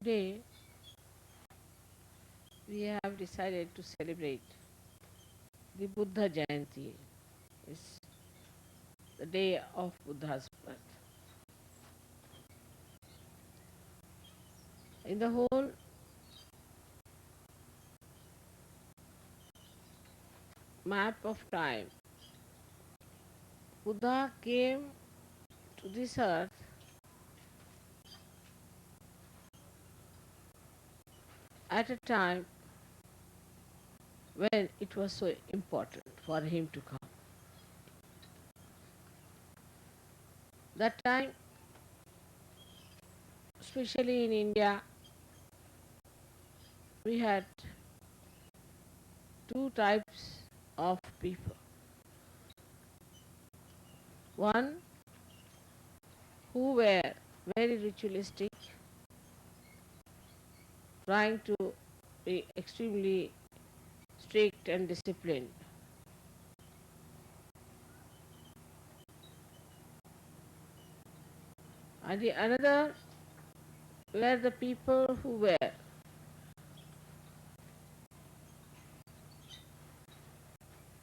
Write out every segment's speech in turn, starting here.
today we have decided to celebrate the Buddha Jayanti. It's the day of Buddha's birth. In the whole map of time, Buddha came to this earth at a time when it was so important for him to come. That time, especially in India, we had two types of people. One who were very ritualistic, trying to be extremely strict and disciplined. And the another were the people who were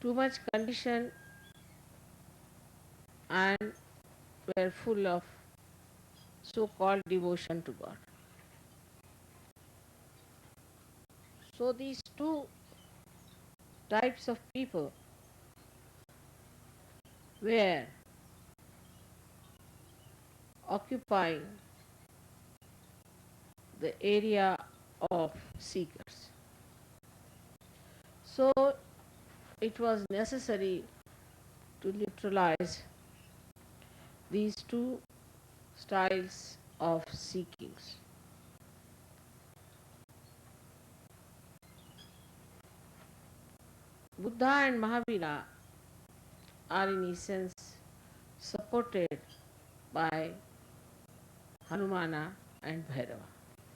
too much conditioned and were full of so-called devotion to God. So these two types of people were occupying the area of seekers. So it was necessary to neutralize these two styles of seekings. Buddha and Mahavira are in essence supported by Hanumana and Bhairava.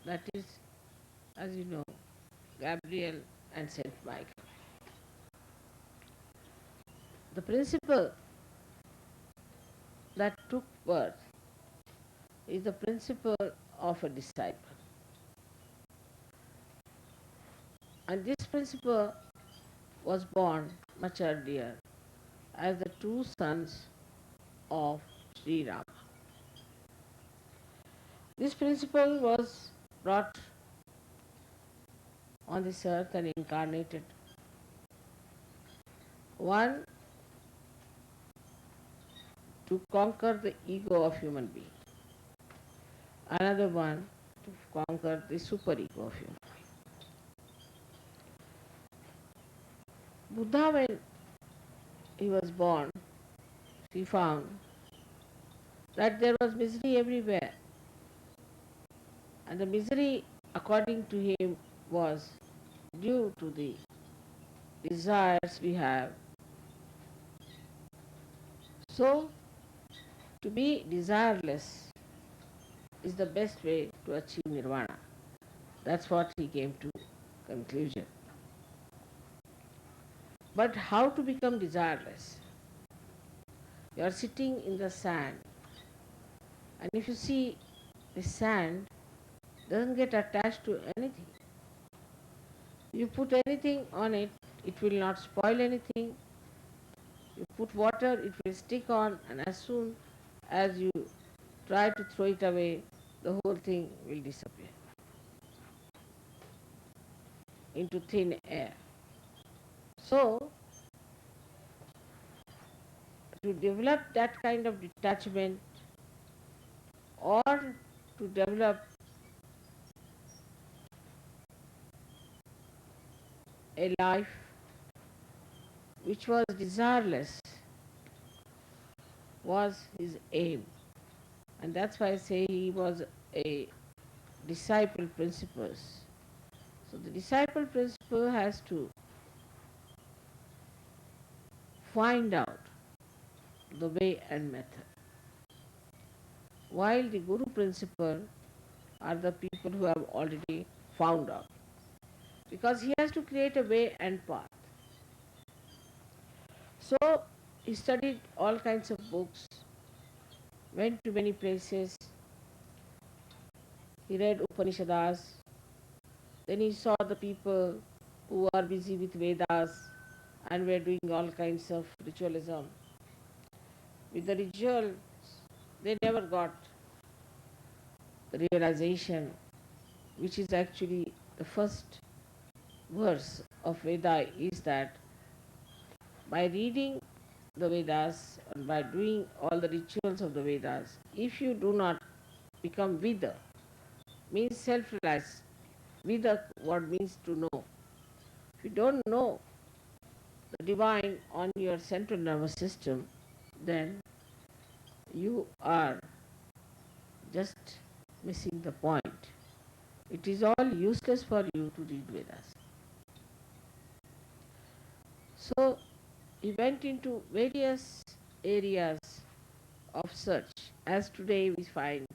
That is, as you know, Gabriel and Saint Michael. The principle that took birth is the principle of a disciple. And this principle was born much earlier as the two sons of Sri Rama. This principle was brought on this earth and incarnated. One to conquer the ego of human being. Another one to conquer the superego of human being. Buddha, when he was born, he found that there was misery everywhere. And the misery, according to him, was due to the desires we have. So, to be desireless is the best way to achieve nirvana. That's what he came to conclusion. But how to become desireless? You are sitting in the sand, and if you see the sand doesn't get attached to anything, you put anything on it, it will not spoil anything. You put water, it will stick on, and as soon as you try to throw it away, the whole thing will disappear into thin air. So, to develop that kind of detachment or to develop a life which was desireless was his aim. And that's why I say he was a disciple principles. So the disciple principle has to find out the way and method. While the Guru principle are the people who have already found out. Because he has to create a way and path. So he studied all kinds of books, went to many places, He read Upanishads. Then he saw the people who are busy with Vedas and were doing all kinds of ritualism. With the rituals, they never got the realization, which is actually the first verse of Veda, is that by reading the Vedas and by doing all the rituals of the Vedas, if you do not become Vida, means self-realized. Vida what means to know. If you don't know the divine on your central nervous system, then you are just missing the point. It is all useless for you to read Vedas. So he went into various areas of search. As today we find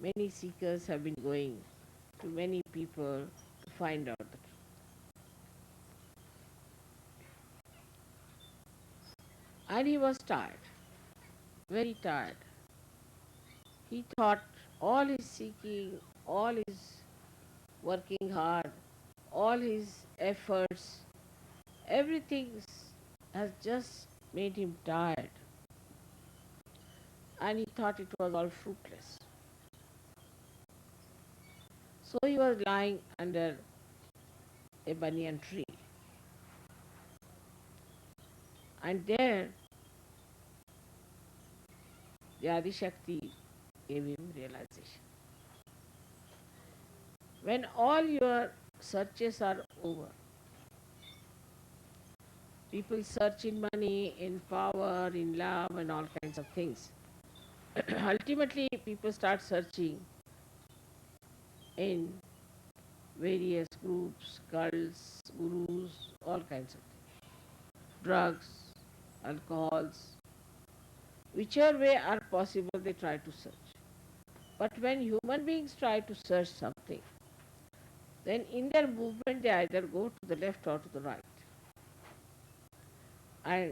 many seekers have been going to many people to find out the truth. And he was tired, very tired. He thought all his seeking, all his working hard, all his efforts, everything has just made him tired. And he thought it was all fruitless. So he was lying under a banyan tree. And there the Adi Shakti gave him realization. When all your searches are over, people search in money, in power, in love, and all kinds of things. Ultimately, people start searching in various groups, cults, gurus, all kinds of things. Drugs, alcohols, whichever way are possible, they try to search. But when human beings try to search something, then in their movement they either go to the left or to the right. And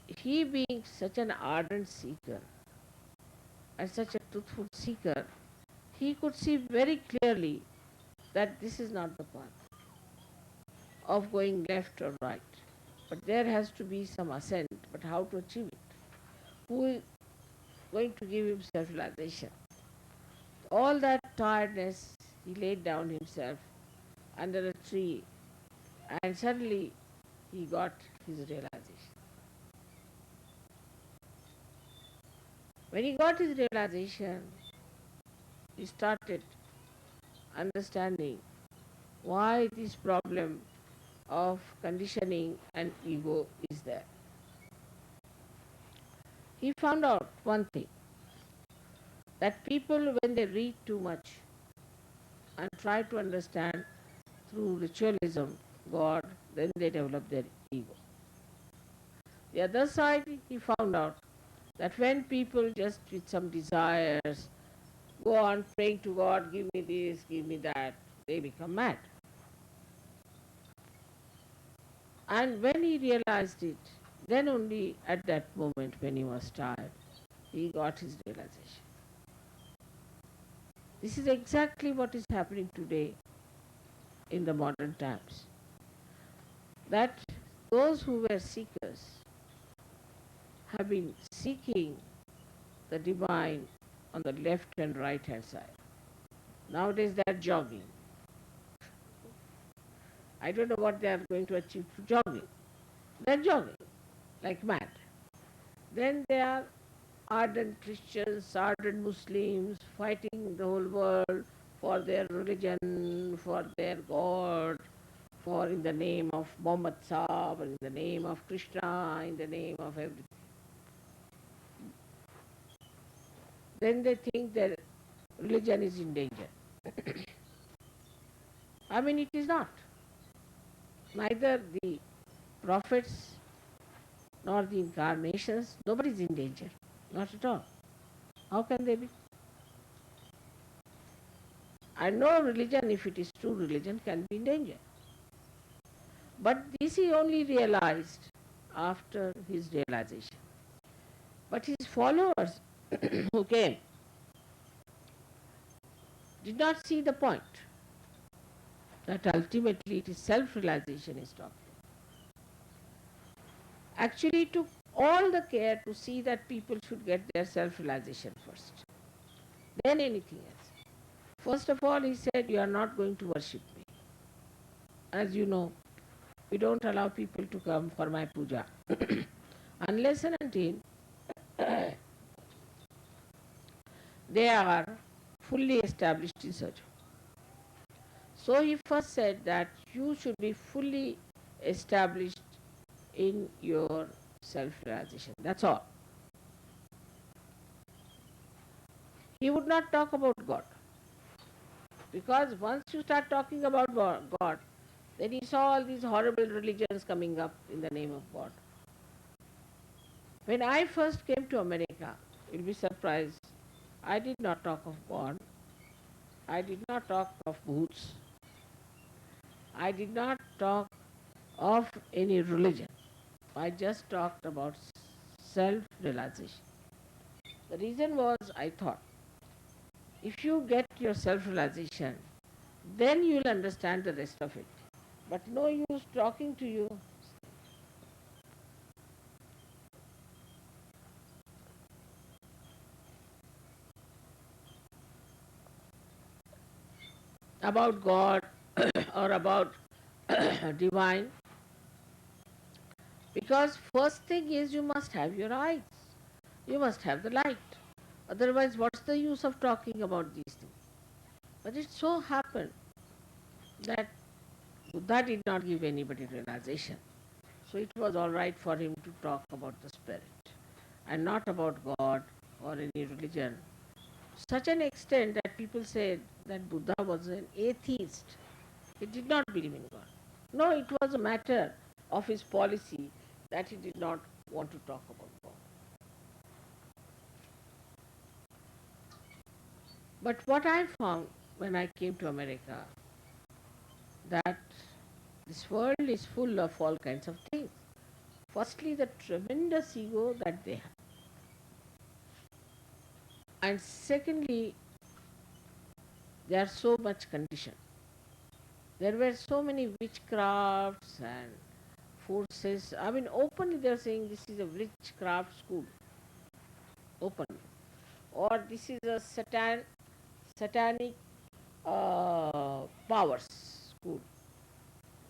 he being such an ardent seeker and such a truthful seeker, he could see very clearly that this is not the path of going left or right. But there has to be some ascent, but how to achieve it? Who is going to give him self-realization? All that tiredness, he laid down himself under a tree and suddenly he got his realization. When he got his realization, he started understanding why this problem of conditioning and ego is there. He found out one thing, that people when they read too much and try to understand through ritualism God, then they develop their ego. The other side, he found out that when people just with some desires go on praying to God, give me this, give me that, they become mad. And when he realized it, then only at that moment when he was tired, he got his realization. This is exactly what is happening today in the modern times. That those who were seekers have been seeking the divine on the left and right hand side. Nowadays they are jogging. I don't know what they are going to achieve through jogging. They are jogging like mad. Then they are ardent Christians, ardent Muslims, fighting the whole world for their religion, for their God, for in the name of Muhammad Sahib, in the name of Krishna, in the name of everything. Then they think their religion is in danger. I mean, it is not. Neither the prophets nor the incarnations, nobody is in danger. Not at all. How can they be? And no religion, if it is true religion, can be in danger. But this he only realized after his realization. But his followers who came, did not see the point that ultimately it is self-realization is talking. Actually took all the care to see that people should get their self-realization first, then anything else. First of all, he said, you are not going to worship me. As you know, we don't allow people to come for my puja unless and until they are fully established in such. So he first said that you should be fully established in your self-realization. That's all. He would not talk about God. Because once you start talking about God, then he saw all these horrible religions coming up in the name of God. When I first came to America, you'll be surprised, I did not talk of God. I did not talk of bhoots. I did not talk of any religion. I just talked about self-realization. The reason was I thought, if you get your self-realization, then you'll understand the rest of it. But no use talking to you about God or about divine, because first thing is you must have your eyes. You must have the light. Otherwise, what's the use of talking about these things? But it so happened that Buddha did not give anybody realization. So it was all right for him to talk about the spirit and not about God or any religion. To such an extent that people said that Buddha was an atheist. He did not believe in God. No, it was a matter of his policy that he did not want to talk about God. But what I found when I came to America, that this world is full of all kinds of things. Firstly, the tremendous ego that they have. And secondly, they are so much conditioned. There were so many witchcrafts and forces. I mean, openly they are saying this is a witchcraft school. Openly. Or this is a satanic powers school.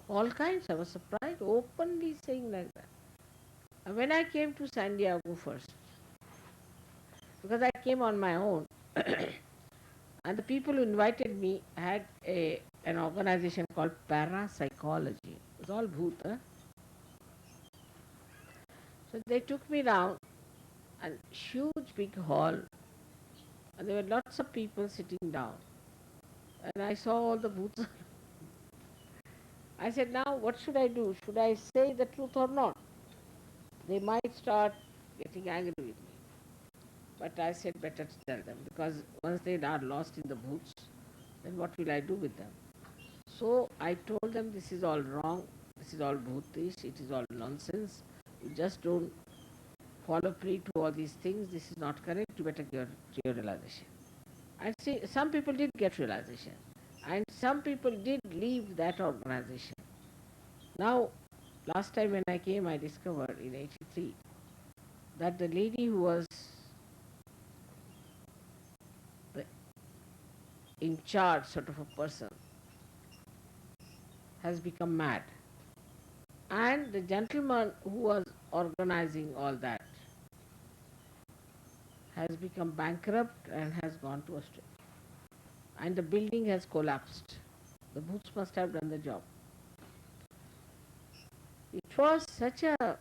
All kinds. I was surprised, openly saying like that. And when I came to San Diego first, because I came on my own, and the people who invited me had an organization called Parapsychology. It was all bhoot, huh? So they took me down, and huge big hall, and there were lots of people sitting down. And I saw all the booths. I said, now what should I do? Should I say the truth or not? They might start getting angry with me. But I said better to tell them, because once they are lost in the booths, then what will I do with them? So I told them this is all wrong, this is all bhutish, it is all nonsense. You just don't follow prey to all these things, this is not correct, you better get your realization. And see, some people did get realization, and some people did leave that organization. Now, last time when I came, I discovered in 83 that the lady who was the in charge sort of a person has become mad. And the gentleman who was organizing all that has become bankrupt and has gone to Australia. And the building has collapsed. The boots must have done the job. It was such a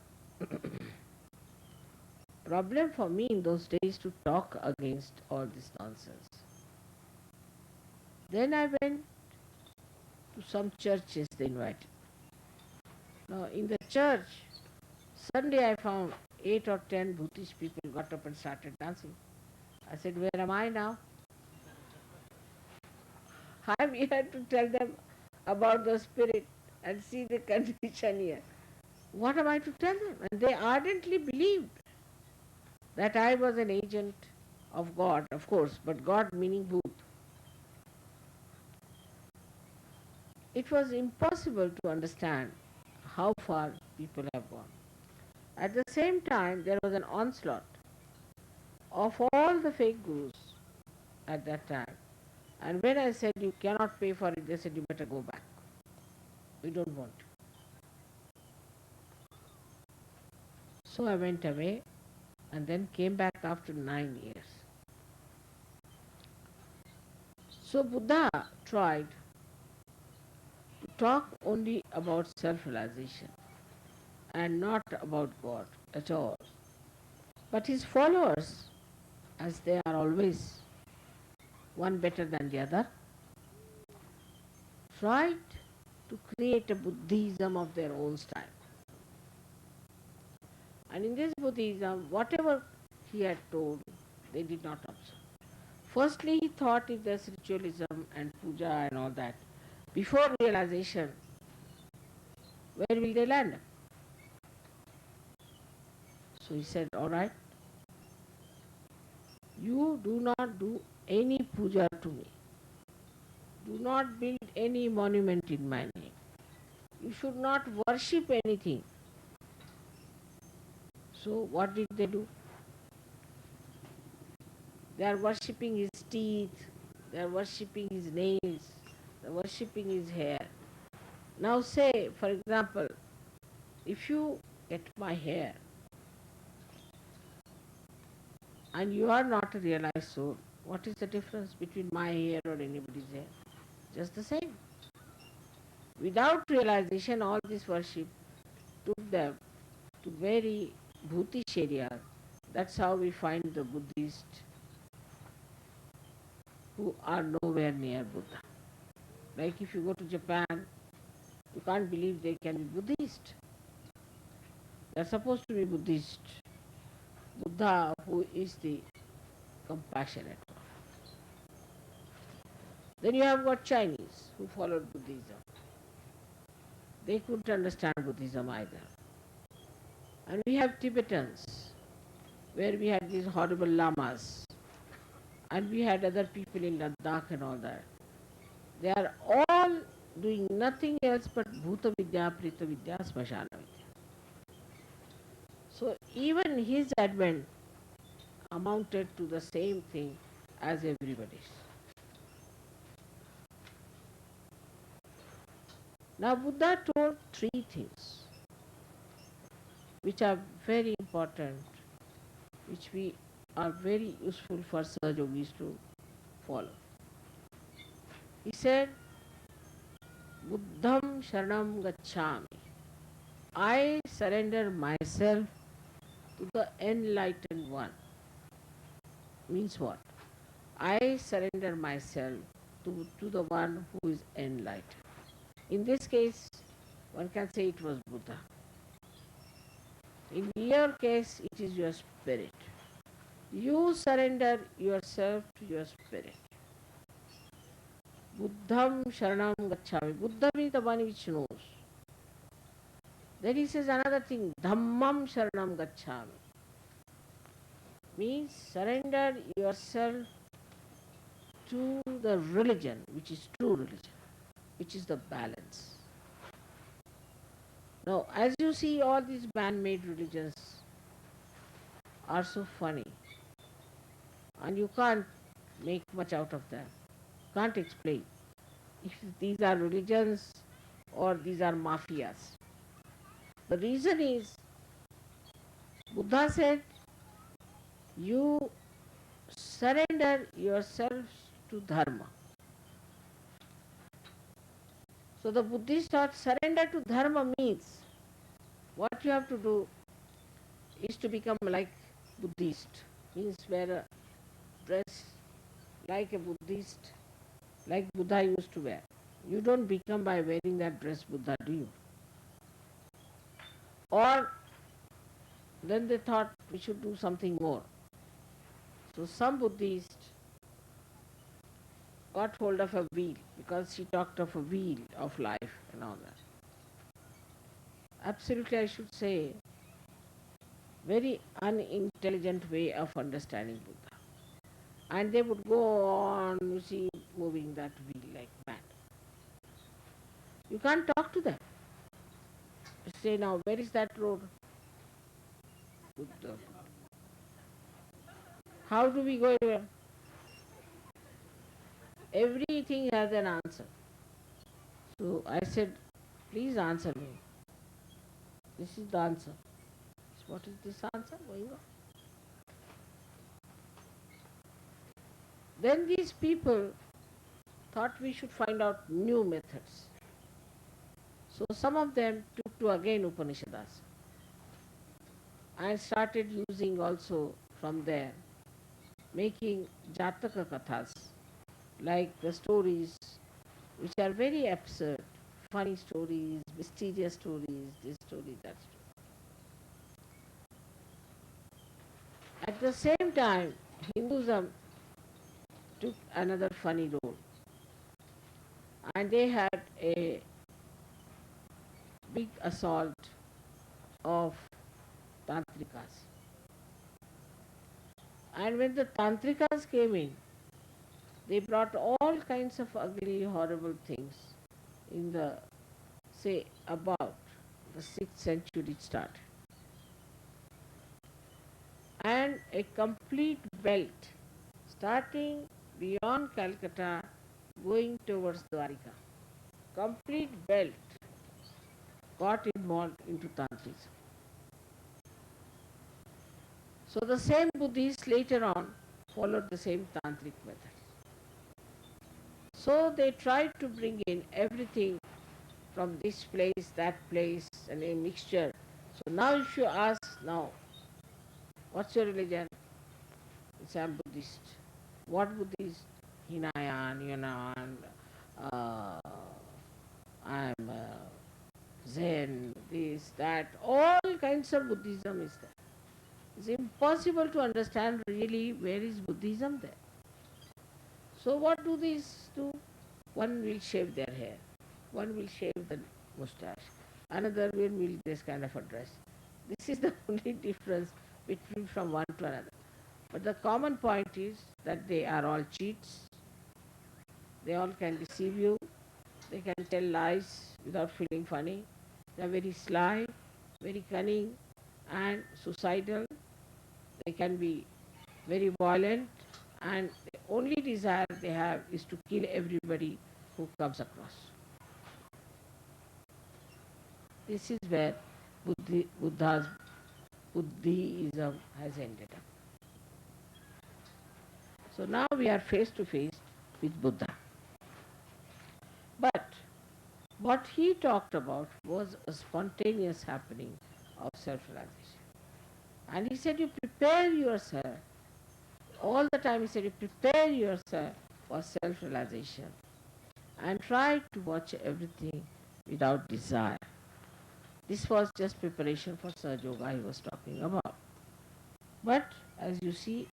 problem for me in those days to talk against all this nonsense. Then I went to some churches they invited. Now in the church, suddenly I found 8 or 10 Buddhist people got up and started dancing. I said, where am I now? I'm here to tell them about the spirit and see the condition here. What am I to tell them? And they ardently believed that I was an agent of God, of course, but God meaning Bhut. it was impossible to understand how far people have gone. At the same time, there was an onslaught of all the fake gurus at that time. And when I said you cannot pay for it, they said you better go back. We don't want you. So I went away and then came back after 9 years. So Buddha tried to talk only about self-realization and not about God at all. But his followers, as they are always one better than the other, tried to create a Buddhism of their own style. And in this Buddhism, whatever he had told, they did not observe. Firstly, he thought if there's ritualism and puja and all that, before realization, where will they land? So he said, all right, you do not do any puja to me. Do not build any monument in my name. You should not worship anything. So what did they do? They are worshipping his teeth, they are worshipping his nails, they are worshipping his hair. Now say, for example, if you get my hair and you are not a realized soul, what is the difference between my hair or anybody's hair? Just the same. Without realization, all this worship took them to very bhutish areas. That's how we find the Buddhists who are nowhere near Buddha. Like if you go to Japan, you can't believe they can be Buddhist. They're supposed to be Buddhist. Buddha, who is the compassionate one. Then you have got Chinese who followed Buddhism. They couldn't understand Buddhism either. And we have Tibetans, where we had these horrible lamas. And we had other people in Ladakh and all that. They are all doing nothing else but Bhuta Vidya, Prita Vidya, Smashana Vidya. So even his advent amounted to the same thing as everybody's. Now Buddha told three things which are very important, which we are very useful for Sahaja Yogis to follow. He said, Buddham Sharanam Gacchami. I surrender myself to the enlightened one. Means what? I surrender myself to the one who is enlightened. In this case, one can say it was Buddha. In your case, it is your spirit. You surrender yourself to your spirit. Buddham Sharanam Gacchami. Buddha means the one which knows. Then he says another thing, Dhammam Sharanam Gacchami. Means surrender yourself to the religion, which is true religion, which is the balance. Now, as you see, all these man-made religions are so funny, and you can't make much out of them. Can't explain if these are religions or these are mafias. The reason is, Buddha said, you surrender yourselves to dharma. So the Buddhist thought surrender to dharma means what you have to do is to become like Buddhist, means wear a dress like a Buddhist, like Buddha used to wear. You don't become by wearing that dress Buddha, do you? Or then they thought we should do something more. So some Buddhists got hold of a wheel because she talked of a wheel of life and all that. Absolutely, I should say, very unintelligent way of understanding Buddha. And they would go on, you see, moving that wheel like mad. You can't talk to them. You say, now, where is that road? Buddha. How do we go there? Everything has an answer. So I said, please answer me. This is the answer. What is this answer going on? Then these people thought we should find out new methods. So some of them took to again Upanishads and started using also from there, making Jataka Kathas, like the stories which are very absurd, funny stories, mysterious stories, this story, that story. At the same time, Hinduism took another funny role, and they had a big assault of Tantrikas. And when the Tantrikas came in, they brought all kinds of ugly, horrible things in the, say, about the 6th century it started. And a complete belt starting beyond Calcutta going towards Dwarika. Complete belt got involved into Tantrism. So the same Buddhists later on followed the same Tantric method. So they tried to bring in everything from this place, that place, and a mixture. So now if you ask now, what's your religion? It's I'm Buddhist. What Buddhist? Hinayan, Yunan, uh, I'm Zen, this, that, all kinds of Buddhism is there. It's impossible to understand really where is Buddhism there. So what do these do? One will shave their hair, one will shave the moustache, another will this kind of a dress. This is the only difference between from one to another. But the common point is that they are all cheats, they all can deceive you, they can tell lies without feeling funny, they are very sly, very cunning and suicidal, they can be very violent, and the only desire they have is to kill everybody who comes across. This is where Buddhism has ended up. So now we are face to face with Buddha. But what he talked about was a spontaneous happening of self-realization. And he said, you prepare yourself. All the time he said, you prepare yourself for self-realization and try to watch everything without desire. This was just preparation for Sahaja Yoga he was talking about. But as you see,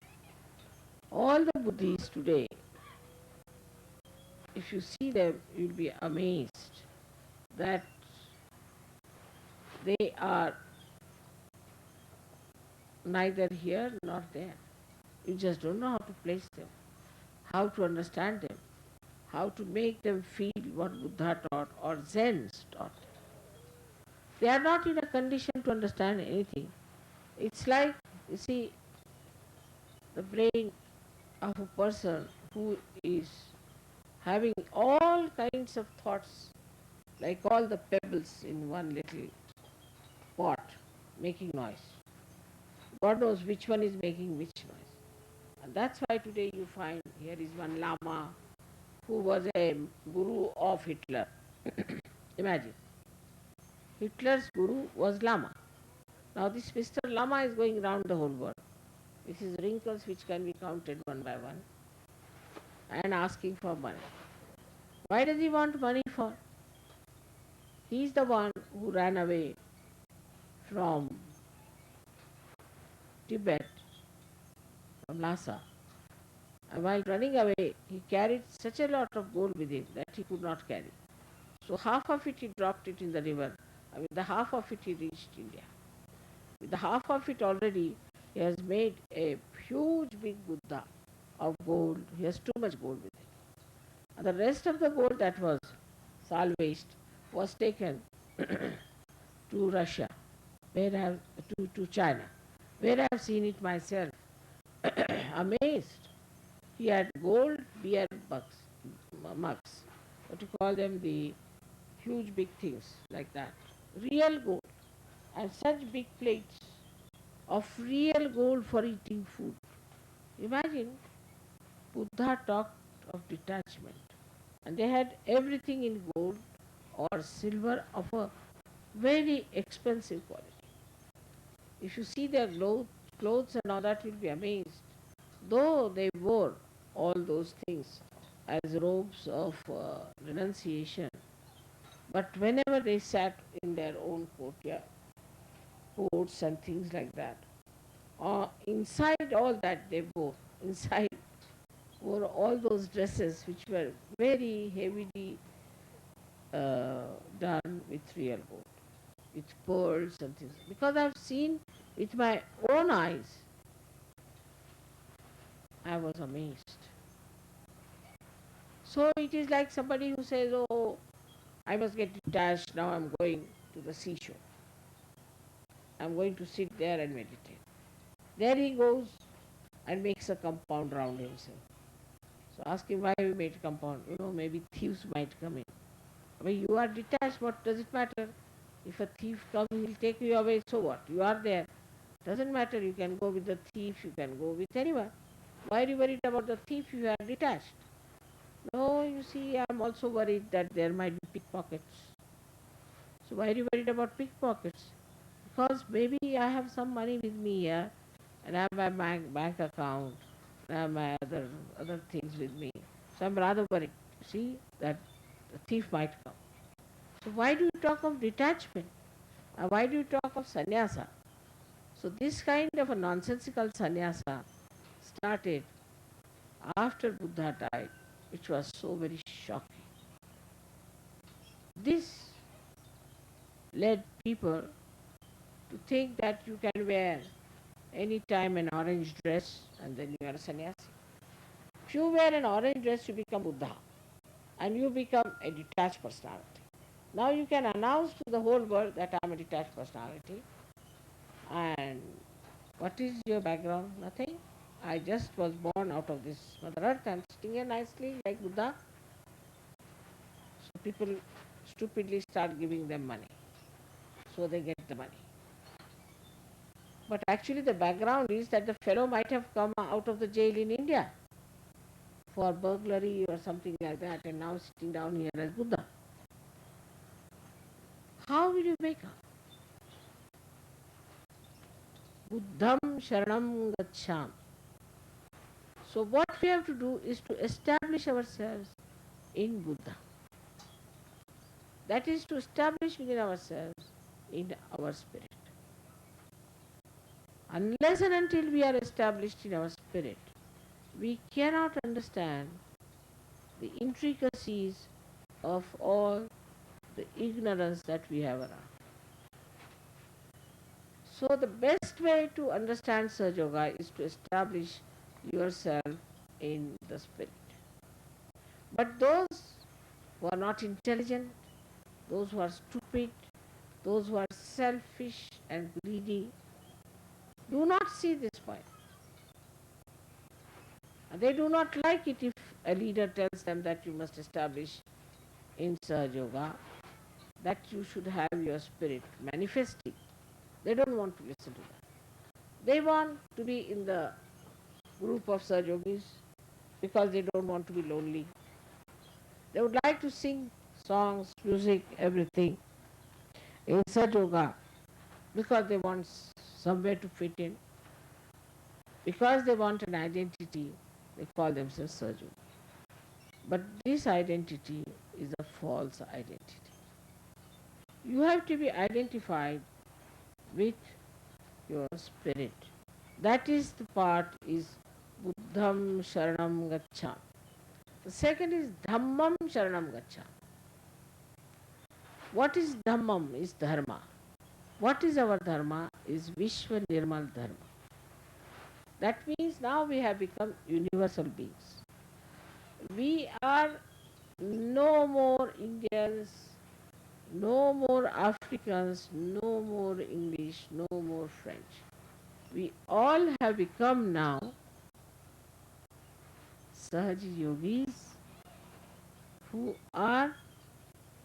all the Buddhists today, if you see them, you'll be amazed that they are neither here nor there. You just don't know how to place them, how to understand them, how to make them feel what Buddha taught or Zen's taught. They are not in a condition to understand anything. It's like, you see, the brain of a person who is having all kinds of thoughts, like all the pebbles in one little pot, making noise. God knows which one is making which noise. And that's why today you find here is one Lama who was a guru of Hitler. Imagine. Hitler's guru was Lama. Now this Mr. Lama is going round the whole world with his wrinkles which can be counted one by one and asking for money. Why does he want money for? He is the one who ran away from Tibet, from Lhasa. And while running away, he carried such a lot of gold with him that he could not carry. So half of it he dropped it in the river, and with the half of it he reached India. With the half of it already, he has made a huge big Buddha of gold. He has too much gold with him. And the rest of the gold that was salvaged was taken to Russia, where I have, to China, where I have seen it myself, amazed. He had gold beer mugs, what you call them, the huge big things like that, real gold, and such big plates of real gold for eating food. Imagine, Buddha talked of detachment, and they had everything in gold or silver of a very expensive quality. If you see their clothes and all that, you'll be amazed. Though they wore all those things as robes of renunciation, but whenever they sat in their own courtyard, courts and things like that, inside all that they wore, inside wore all those dresses which were very heavily done with real gold, with pearls and things. Because I've seen with my own eyes, I was amazed. So it is like somebody who says, "Oh, I must get detached, now I'm going to the seashore. I'm going to sit there and meditate." There he goes and makes a compound round himself. So ask him why you made a compound. Maybe thieves might come in. I mean, you are detached, what does it matter? If a thief comes, he'll take you away, so what? You are there. Doesn't matter, you can go with the thief, you can go with anyone. Why are you worried about the thief if you are detached? No, you see, I'm also worried that there might be pickpockets. So why are you worried about pickpockets? Because maybe I have some money with me here, and I have my bank account, and I have my other things with me. So I'm rather worried. See that the thief might come. So why do you talk of detachment? Why do you talk of sannyasa? So this kind of a nonsensical sannyasa started after Buddha died, which was so very shocking. This led people to think that you can wear any time an orange dress and then you are a sannyasi. If you wear an orange dress, you become Buddha and you become a detached personality. Now you can announce to the whole world that I am a detached personality. And what is your background? Nothing. I just was born out of this Mother Earth and sitting here nicely like Buddha. So people stupidly start giving them money. So they get the money. But actually the background is that the fellow might have come out of the jail in India for burglary or something like that and now sitting down here as Buddha. How will you make up? Buddham Sharanam Gaccham. So what we have to do is to establish ourselves in Buddha. That is to establish within ourselves in our spirit. Unless and until we are established in our spirit, we cannot understand the intricacies of all the ignorance that we have around. So the best way to understand Sahaja Yoga is to establish yourself in the spirit. But those who are not intelligent, those who are stupid, those who are selfish and greedy, do not see this point. And they do not like it if a leader tells them that you must establish in Sahaja Yoga, that you should have your spirit manifesting. They don't want to listen to that. They want to be in the group of Sahaja Yogis because they don't want to be lonely. They would like to sing songs, music, everything in Sahaja Yoga because they want somewhere to fit in. Because they want an identity, they call themselves Sahaja Yogi. But this identity is a false identity. You have to be identified with your spirit. That is the part is Buddham Sharanam Gaccham. The second is Dhammam Sharanam Gaccham. What is Dhammam is Dharma. What is our Dharma is Vishwa Nirmal Dharma. That means now we have become universal beings. We are no more Indians No more Africans, no more English, no more French. We all have become now Sahaji Yogis who are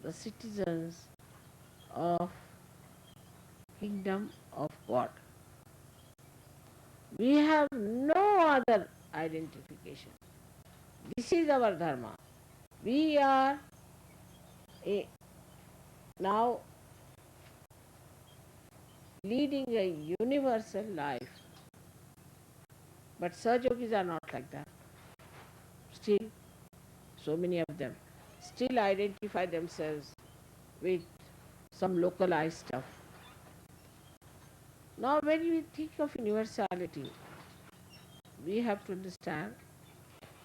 the citizens of kingdom of God. We have no other identification. This is our dharma. We are a, now leading a universal life. But Sahajogis are not like that. Still, so many of them still identify themselves with some localized stuff. Now, when we think of universality, we have to understand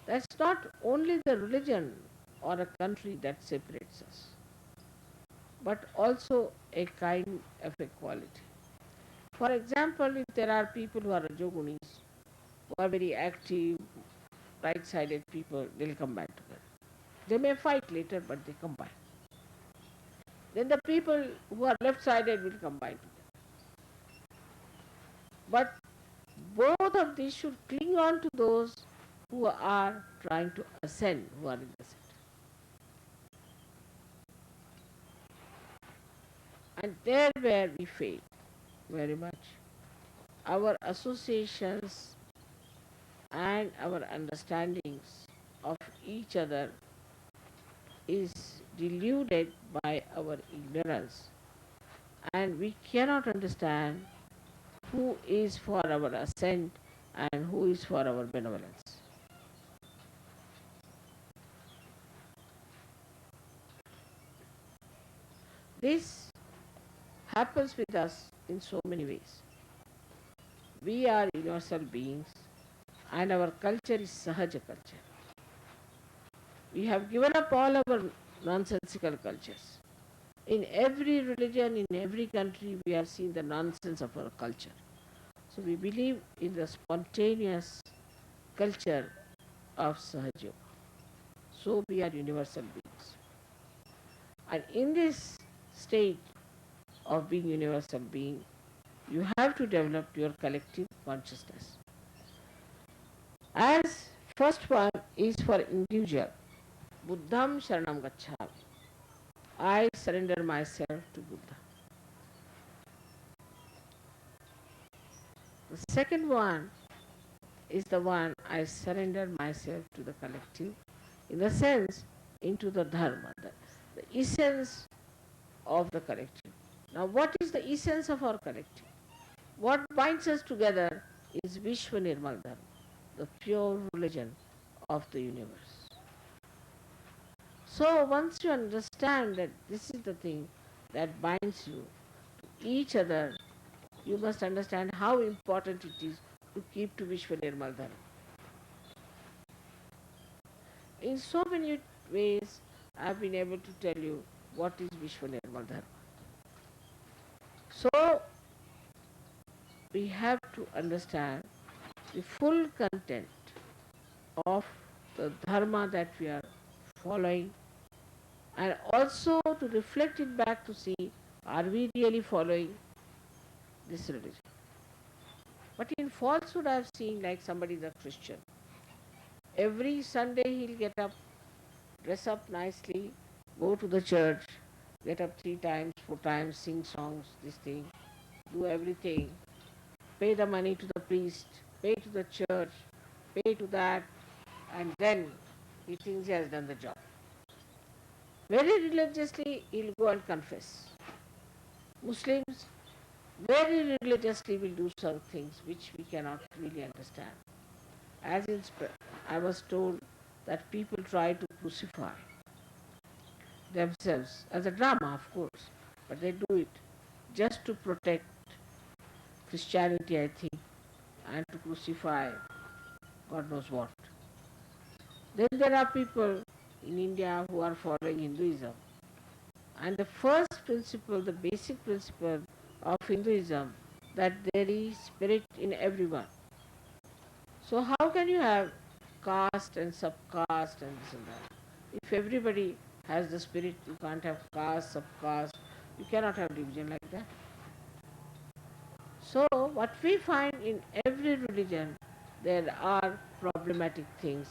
that's not only the religion or a country that separates us, but also a kind of equality. For example, if there are people who are Rajogunis, who are very active, right-sided people, they'll combine together. They may fight later, but they combine. Then the people who are left-sided will combine together. But both of these should cling on to those who are trying to ascend, who are in the center. And there where we fail very much. Our associations and our understandings of each other is deluded by our ignorance, and we cannot understand who is for our ascent and who is for our benevolence. This happens with us in so many ways. We are universal beings and our culture is Sahaja culture. We have given up all our nonsensical cultures. In every religion, in every country, we have seen the nonsense of our culture. So we believe in the spontaneous culture of Sahaja Yoga. So we are universal beings. And in this state of being universal being, you have to develop your collective consciousness. As first one is for individual, Buddham Sharanam Gacchami. I surrender myself to Buddha. The second one is the one I surrender myself to the collective, in the sense into the dharma, the essence of the collective. Now, what is the essence of our collective? What binds us together is Vishwa Nirmal Dharma, the pure religion of the universe. So, once you understand that this is the thing that binds you to each other, you must understand how important it is to keep to Vishwa Nirmal Dharma. In so many ways, I've been able to tell you what is Vishwa Nirmal Dharma. So, we have to understand the full content of the dharma that we are following, and also to reflect it back to see, are we really following this religion? But in falsehood, I have seen like somebody is a Christian. Every Sunday he'll get up, dress up nicely, go to the church, get up 3 times, 4 times, sing songs, this thing, do everything, pay the money to the priest, pay to the church, pay to that, and then he thinks he has done the job. Very religiously he'll go and confess. Muslims very religiously will do some things which we cannot really understand. As in, I was told that people try to crucify themselves as a drama, of course, but they do it just to protect Christianity, I think, and to crucify God knows what. Then there are people in India who are following Hinduism. And the first principle, the basic principle of Hinduism, that there is spirit in everyone. So how can you have caste and subcaste and this and that? If everybody has the spirit, you can't have caste, subcaste, You cannot have division like that. So what we find in every religion, there are problematic things.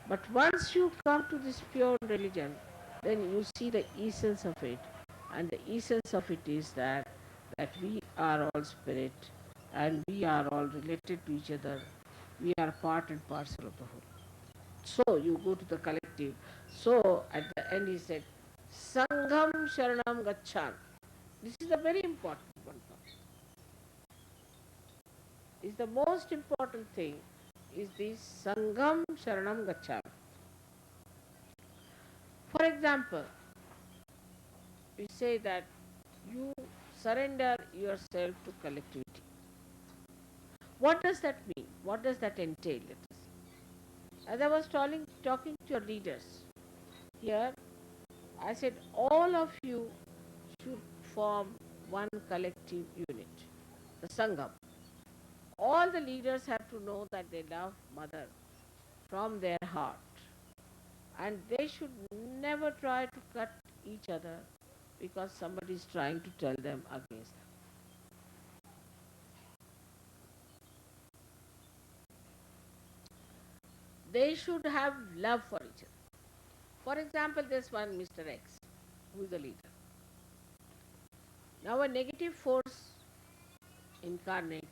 But once you come to this pure religion, then you see the essence of it. And the essence of it is that we are all spirit and we are all related to each other. We are part and parcel of the whole. So you go to the collective. So at the end he said, Sangham Sharanam Gachan. This is a very important one. Is the most important thing is this Sangham Sharanam Gacchami. For example, we say that you surrender yourself to collectivity. What does that mean? What does that entail? Let us see. As I was talking to your leaders here, I said all of you should form one collective unit, the Sangham. All the leaders have to know that they love Mother from their heart and they should never try to cut each other because somebody is trying to tell them against them. They should have love for each other. For example, there's one Mr. X who is the leader. Now a negative force incarnates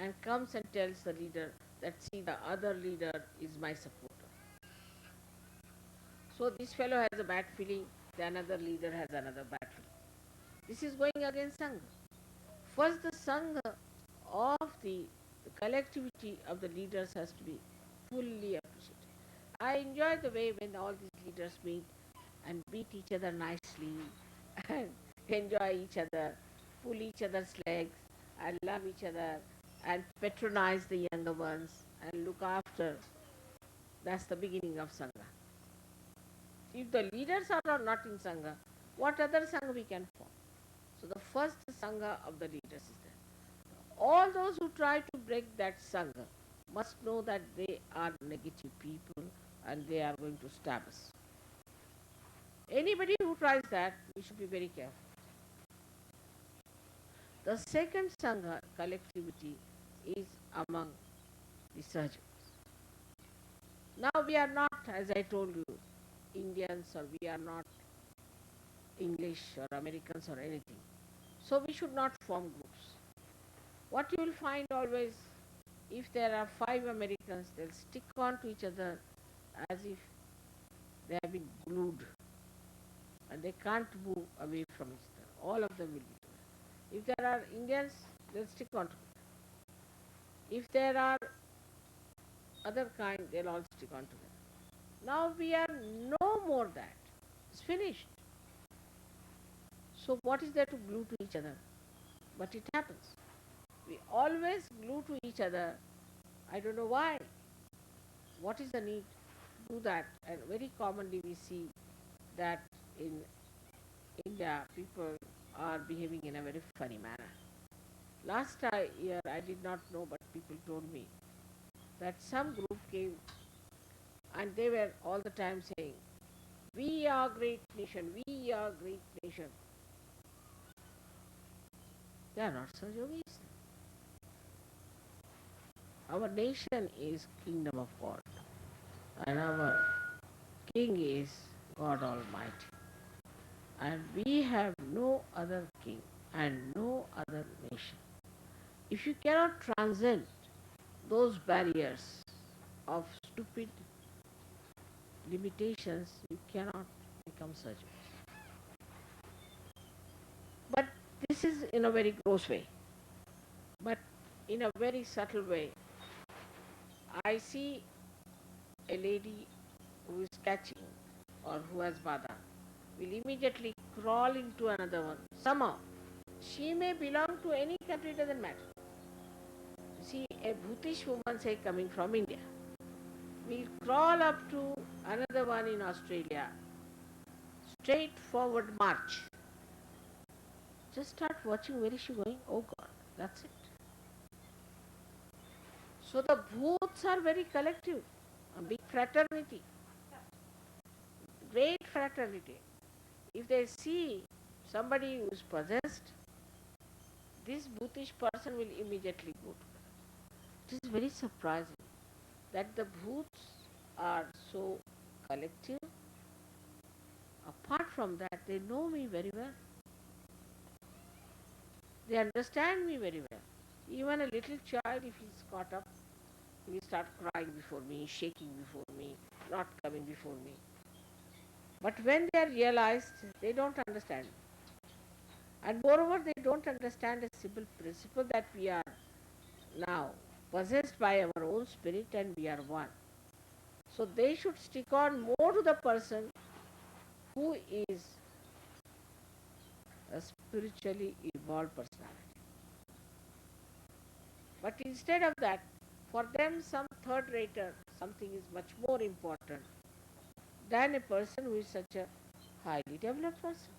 and comes and tells the leader that see the other leader is my supporter. So this fellow has a bad feeling, the another leader has another bad feeling. This is going against Sangha. First the Sangha of the collectivity of the leaders has to be fully appreciated. I enjoy the way when all these leaders meet and beat each other nicely and enjoy each other, pull each other's legs and love each other and patronize the younger ones and look after. That's the beginning of Sangha. If the leaders are not in Sangha, what other Sangha we can form? So the first Sangha of the leaders is there. All those who try to break that Sangha must know that they are negative people and they are going to stab us. Anybody who tries that, we should be very careful. The second Sangha, collectivity, is among the surgeons. Now we are not, as I told you, Indians or we are not English or Americans or anything. So we should not form groups. What you will find always, if there are 5 Americans, they'll stick on to each other as if they have been glued and they can't move away from each other. All of them will be together. If there are Indians, they'll stick on together. If there are other kind, they'll all stick on together. Now we are no more that. It's finished. So what is there to glue to each other? But it happens. We always glue to each other. I don't know why. What is the need to do that? And very commonly we see that in India people are behaving in a very funny manner. Last year I did not know, but people told me that some group came and they were all the time saying, we are great nation, we are great nation. They are not such yogis. Our nation is kingdom of God and our king is God Almighty. And we have no other king and no other nation. If you cannot transcend those barriers of stupid limitations, you cannot become such. But this is in a very gross way. But in a very subtle way, I see a lady who is catching or who has bada will immediately crawl into another one. Somehow, she may belong to any country, doesn't matter. See, a Bhutish woman, say, coming from India, will crawl up to another one in Australia, straightforward march. Just start watching where is she going. Oh God, that's it. So the Bhuts are very collective, a big fraternity, great fraternity. If they see somebody who is possessed, this bhutish person will immediately go to that. It is very surprising that the bhuts are so collective. Apart from that, they know me very well. They understand me very well. Even a little child, if he's caught up, he will start crying before me, shaking before me, not coming before me. But when they are realized, they don't understand. And moreover, they don't understand a simple principle that we are now possessed by our own spirit and we are one. So they should stick on more to the person who is a spiritually evolved personality. But instead of that, for them some third rater, something is much more important than a person who is such a highly developed person.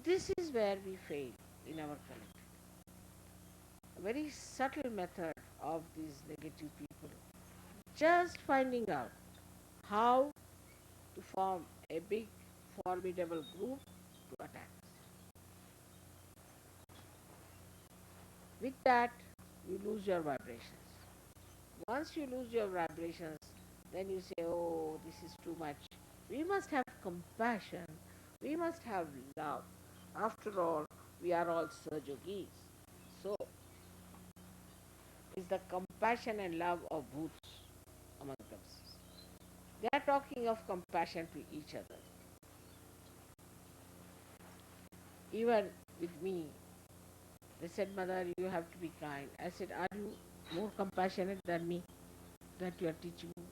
This is where we fail in our collective. A very subtle method of these negative people, just finding out how to form a big formidable group to attack us. With that, you lose your vibrations. Once you lose your vibrations, then you say, oh, this is too much. We must have compassion. We must have love. After all, we are all Sahajogis. So, is the compassion and love of Bhuts among themselves. They are talking of compassion to each other. Even with me, they said, Mother, you have to be kind. I said, are you more compassionate than me that you are teaching me?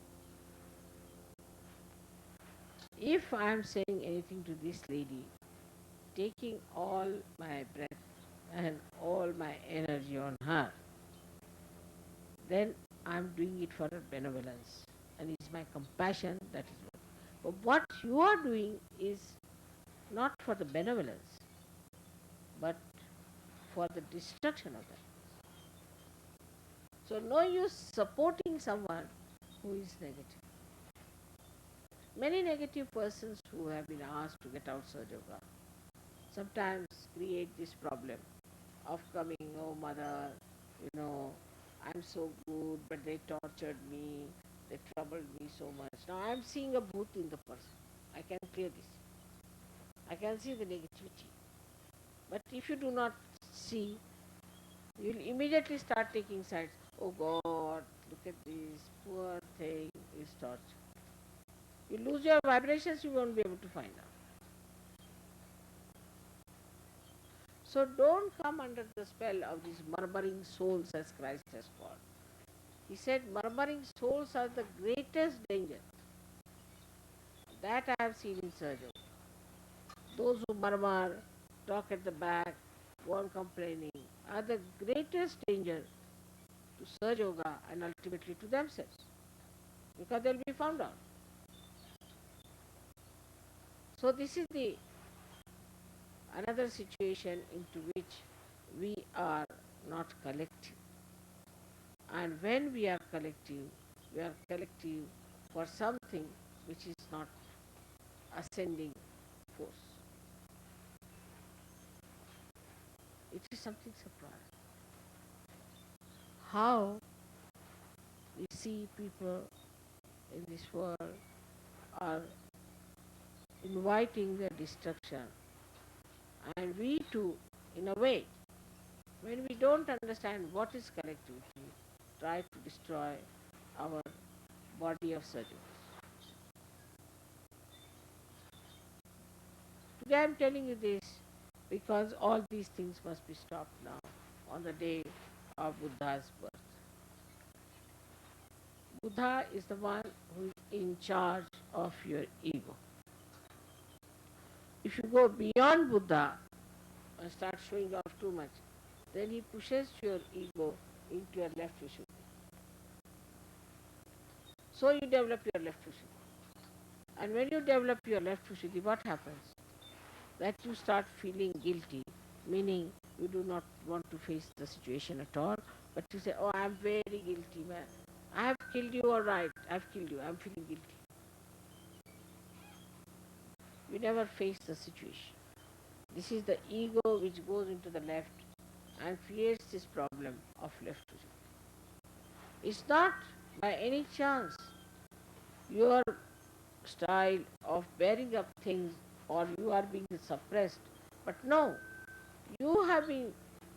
If I am saying anything to this lady, taking all my breath and all my energy on her, then I am doing it for her benevolence. And it's my compassion that is what. But what you are doing is not for the benevolence, but for the destruction of that. So no use supporting someone who is negative. Many negative persons who have been asked to get out Sahaja Yoga sometimes create this problem of coming, oh mother, I'm so good, but they tortured me, they troubled me so much. Now I'm seeing a bhoot in the person. I can clear this. I can see the negativity. But if you do not see, you will immediately start taking sides. Oh God, look at this, poor thing is tortured. You lose your vibrations, you won't be able to find out. So don't come under the spell of these murmuring souls, as Christ has called. He said murmuring souls are the greatest danger. That I have seen in surgery. Those who murmur, talk at the back, go on complaining, are the greatest danger to Sahaja Yoga and ultimately to themselves, because they will be found out. So this is the another situation into which we are not collective. And when we are collective for something which is not ascending force. It is something surprising. How we see people in this world are inviting their destruction. And we too, in a way, when we don't understand what is collectivity, try to destroy our body of surgery. Today I am telling you this because all these things must be stopped now on the day of Buddha's birth. Buddha is the one who is in charge of your ego. If you go beyond Buddha and start showing off too much, then he pushes your ego into your left Vishuddhi. So you develop your left Vishuddhi. And when you develop your left Vishuddhi, what happens? That you start feeling guilty, meaning you do not want to face the situation at all, but you say, oh, I am very guilty, man. I have killed you, all right. I have killed you. I am feeling guilty. we never face the situation. This is the ego which goes into the left and creates this problem of left vision. It's not by any chance your style of bearing up things or you are being suppressed, but no, you have been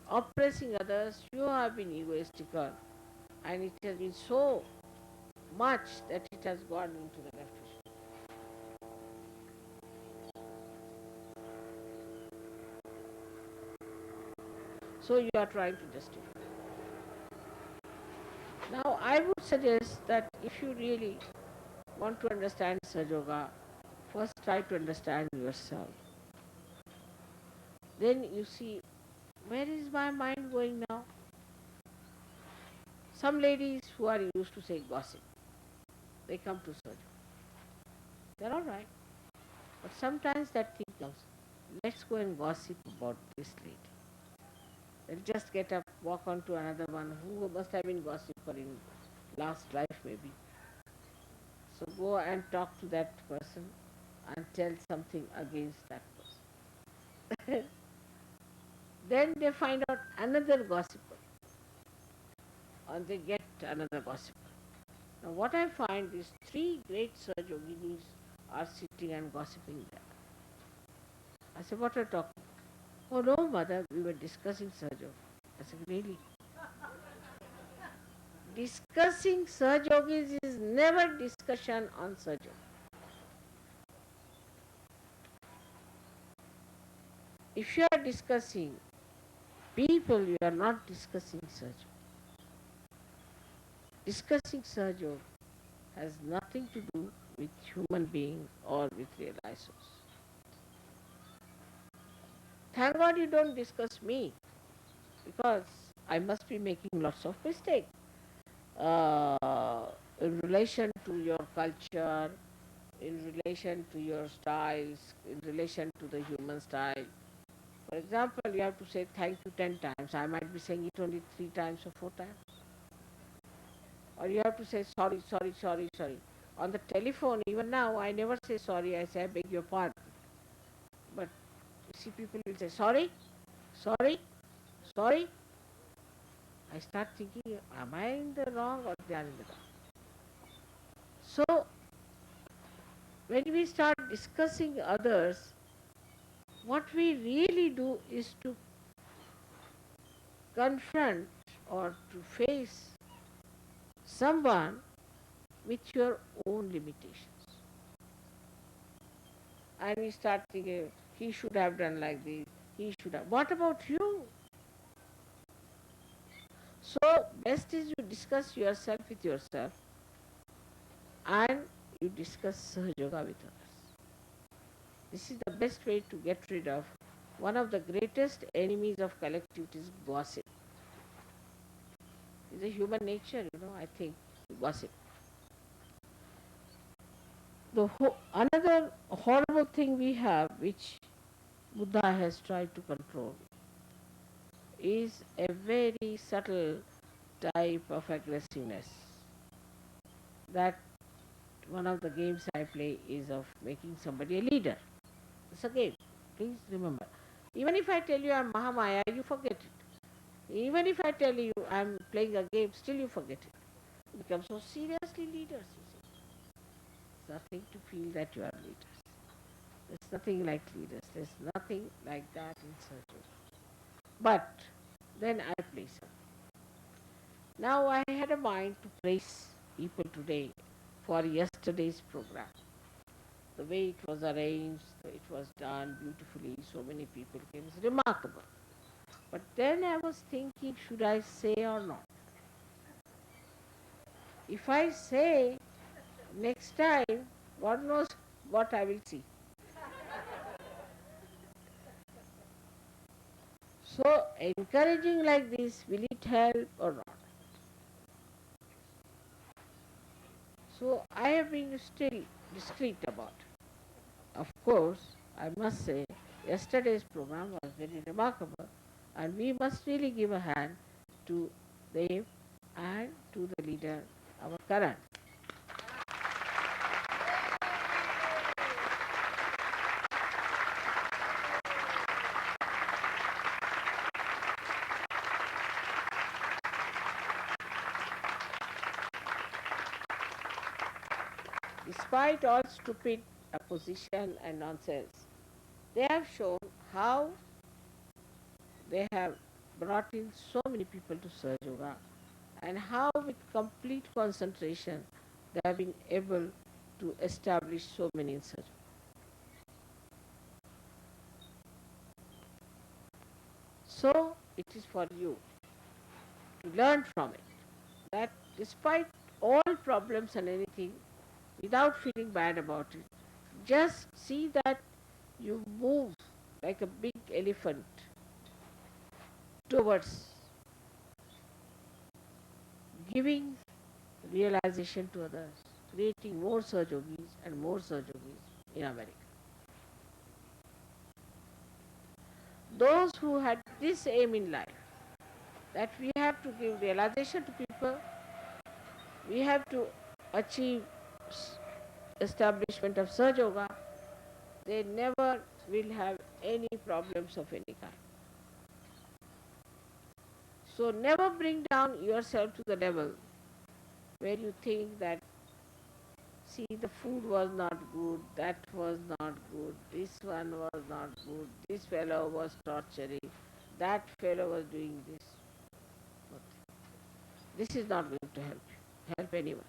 oppressing others, you have been egoistical, and it has been so much that it has gone into the left vision. So you are trying to justify. Now I would suggest that if you really want to understand Sahaja Yoga, first try to understand yourself. Then you see, where is my mind going now? Some ladies who are used to say gossip, they come to Sahaja. They're all right. But sometimes that thing comes, let's go and gossip about this lady. They'll just get up, walk on to another one who must have been gossip for in last life maybe. So go and talk to that person and tell something against that person. Then they find out another gossiper or they get another gossiper. Now what I find is three great Sahaja Yoginis are sitting and gossiping there. I said, what are you talking? Oh no, mother, we were discussing Sahaja Yoga. I said, really? Discussing Sahaja Yogis is never discussion on Sahaja Yoga. If you are discussing people, you are not discussing Sahaja Yoga. Discussing Sahaja Yoga has nothing to do with human being or with realized source. Thank God you don't discuss me, because I must be making lots of mistakes in relation to your culture, in relation to your styles, in relation to the human style. For example, you have to say thank you 10 times. I might be saying it only 3 times or 4 times. Or you have to say sorry, sorry, sorry, sorry. On the telephone, even now, I never say sorry. I say I beg your pardon. But you see, people will say sorry, sorry, sorry. I start thinking, am I in the wrong or they are in the wrong? So, when we start discussing others, what we really do is to confront or to face someone with your own limitations. And we start thinking, he should have done like this, he should have. What about you? So, best is you discuss yourself with yourself and you discuss Sahaja Yoga with others. This is the best way to get rid of one of the greatest enemies of collectivity is gossip. It's a human nature, I think, gossip. Another horrible thing we have, which Buddha has tried to control, is a very subtle type of aggressiveness. That one of the games I play is of making somebody a leader. It's a game. Please remember. Even if I tell you I'm Mahamaya, you forget it. Even if I tell you I'm playing a game, still you forget it. You become so seriously leaders, you see. There's nothing to feel that you are leaders. There's nothing like leaders. There's nothing like that in surgery. But then I play some. Now I had a mind to praise people today for yesterday's program. The way it was arranged, it was done beautifully, so many people came. It's remarkable. But then I was thinking, should I say or not? If I say next time, God knows what I will see. So encouraging like this, will it help or not? So I have been still discreet about it. Of course, I must say, yesterday's program was very remarkable, and we must really give a hand to them and to the leader, our Karan. despite all stupid opposition and nonsense, they have shown how they have brought in so many people to Sahaja Yoga and how with complete concentration they have been able to establish so many in Sahaja Yoga. So it is for you to learn from it that despite all problems and anything, without feeling bad about it, just see that you move like a big elephant towards giving realization to others, creating more Sahajogis and more Sahajogis in America. Those who had this aim in life, that we have to give realization to people, we have to achieve establishment of Sahaja Yoga, they never will have any problems of any kind. So never bring down yourself to the level where you think that, see, the food was not good, that was not good, this one was not good, this fellow was torturing, that fellow was doing this. This is not going to help anyone,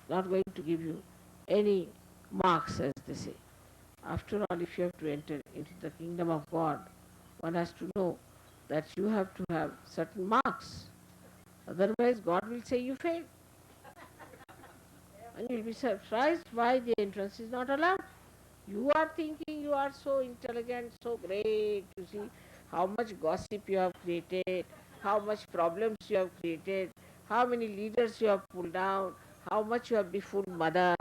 not going to give you any marks, as they say. After all, if you have to enter into the kingdom of God, one has to know that you have to have certain marks. Otherwise, God will say you failed. And you will be surprised why the entrance is not allowed. You are thinking you are so intelligent, so great. You see how much gossip you have created, how much problems you have created, how many leaders you have pulled down, how much you have befooled mother,